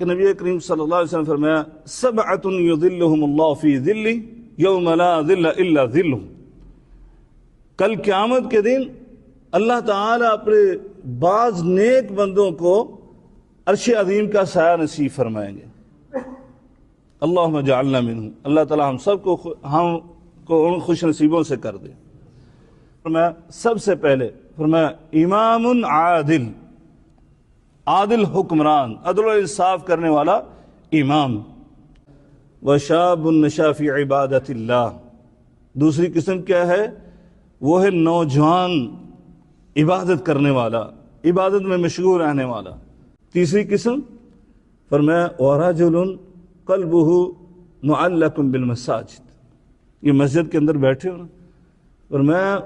کہ نبی کریم صلی اللہ علیہ وسلم فرمایا سبعۃ یظلھم اللہ فی ظلہ یوم لا ظل الا ظلہ، کل قیامت کے دن اللہ تعالیٰ اپنے بعض نیک بندوں کو عرش عظیم کا سایہ نصیب فرمائیں گے۔ اللہم اجعلنا منہم، اللہ تعالیٰ ہم سب کو ان خوش نصیبوں سے کر دے۔ فرمایا سب سے پہلے فرمایا امام عادل، عادل حکمران، عدل و انصاف کرنے والا امام۔ وشاب نشا فی عبادت اللہ، دوسری قسم کیا ہے؟ وہ ہے نوجوان عبادت کرنے والا، عبادت میں مشغول رہنے والا۔ تیسری قسم فرمایا ورجل قلبہ معلق بالمساجد، یہ مسجد کے اندر بیٹھے ہو نا، فرمایا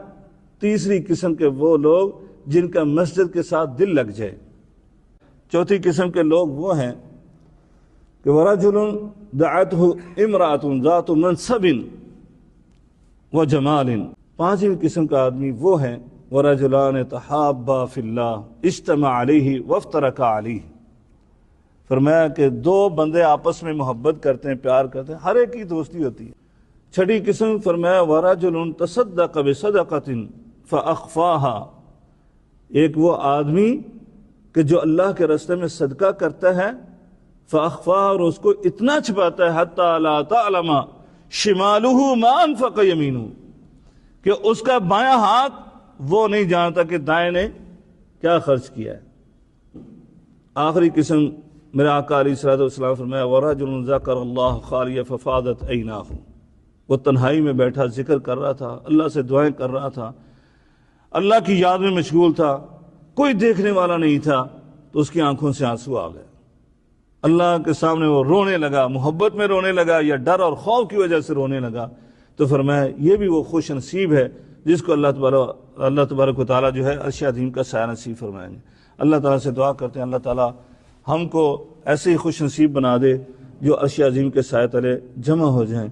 تیسری قسم کے وہ لوگ جن کا مسجد کے ساتھ دل لگ جائے۔ چوتھی قسم کے لوگ وہ ہیں کہ ورجل دعته امرأة ذات منصب وجمال، پانچویں قسم کا آدمی وہ ہیں ورجلان تحابا فی اللہ اجتمع علیہ وافترقا علیہ، فرمایا کہ دو بندے آپس میں محبت کرتے ہیں، پیار کرتے ہیں، ہر ایک کی دوستی ہوتی ہے۔ چھٹی قسم فرمایا ورجل تصدق بصدقۃ فاخفاها، ایک وہ آدمی کہ جو اللہ کے راستے میں صدقہ کرتا ہے فاخفاها، اور اس کو اتنا چھپاتا ہے حتی لا تعلم شمالہ ما انفق یمینہ، کہ اس کا بایاں ہاتھ وہ نہیں جانتا کہ دائیں نے کیا خرچ کیا ہے۔ آخری قسم میرے آقا علیہ الصلوۃ والسلام فرمایا ورجل ذکر اللہ خالیہ ففاضت عیناہ، وہ تنہائی میں بیٹھا ذکر کر رہا تھا، اللہ سے دعائیں کر رہا تھا، اللہ کی یاد میں مشغول تھا، کوئی دیکھنے والا نہیں تھا، تو اس کی آنکھوں سے آنسو آ گئے، اللہ کے سامنے وہ رونے لگا، محبت میں رونے لگا یا ڈر اور خوف کی وجہ سے رونے لگا۔ تو فرمایا یہ بھی وہ خوش نصیب ہے جس کو اللہ تبارک و تعالیٰ جو ہے عرش عظیم کا سایہ نصیب فرمائیں گے۔ اللہ تعالیٰ سے دعا کرتے ہیں اللہ تعالیٰ ہم کو ایسے ہی خوش نصیب بنا دے جو عرش عظیم کے سایہ تلے جمع ہو جائیں۔